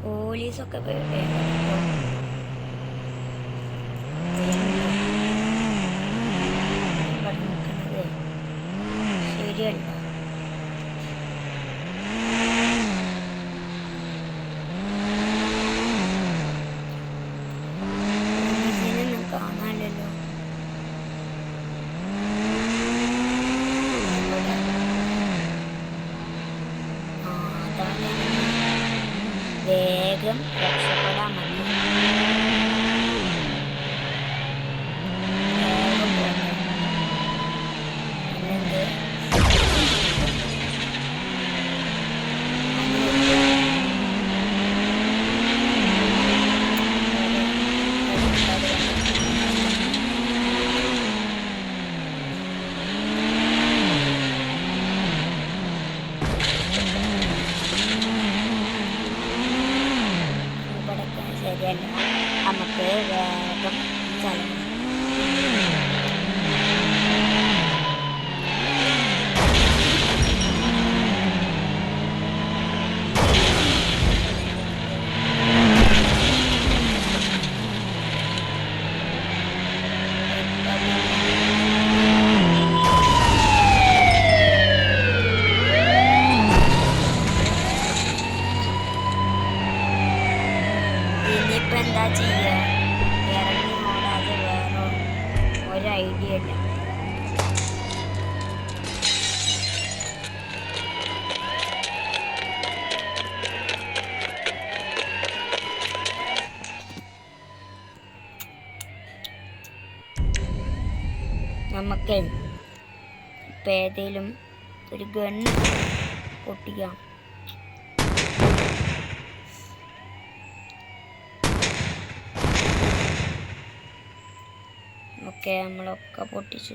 പോലീസൊക്കെ ശരിയല്ല. പോലീസിനൊന്നും കാണാനില്ലല്ലോ. വേഗം രക്ഷപ്പെടാൻ മതി. വേഗം പോകണം. അല്ലെങ്കിൽ ശരിയല്ല. നമുക്ക് വേഗം ചലനം. ഇനിയിപ്പോൾ എന്താ ചെയ്യുക? ഇറങ്ങി ഓടാതെ വേറെ ഒരു ഐഡിയ ഇല്ല. നമുക്ക് ഇപ്പം ഏതെങ്കിലും ഒരു ഗണ്ണ് പൊട്ടിക്കാം. ഓക്കെ, നമ്മളൊക്കെ പൊട്ടിച്ചു.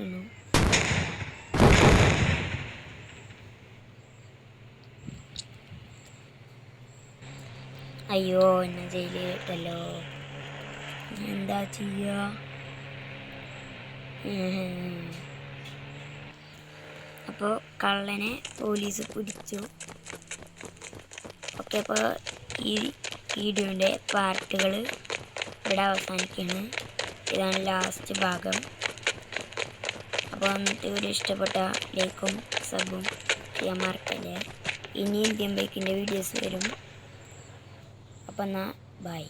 അയ്യോ, എന്നെ ജയിലിൽ ഇട്ടല്ലോ. എന്താ ചെയ്യുക? അപ്പോൾ കള്ളനെ പോലീസ് പിടിച്ചു. ഓക്കെ, അപ്പോൾ ഈ വീഡിയോൻ്റെ പാർട്ടുകൾ ഇവിടെ അവസാനിക്കുകയാണ്. ഇതാണ് ലാസ്റ്റ് ഭാഗം. അപ്പോൾ എന്നിട്ട് വീഡിയോ ഇഷ്ടപ്പെട്ട ലൈക്കും സബും ചെയ്യാൻ മറക്കല്ലേ. ഇനി ഇന്ത്യൻ ബൈക്കിൻ്റെ വീഡിയോസ് വരും. അപ്പം എന്നാൽ ബൈ.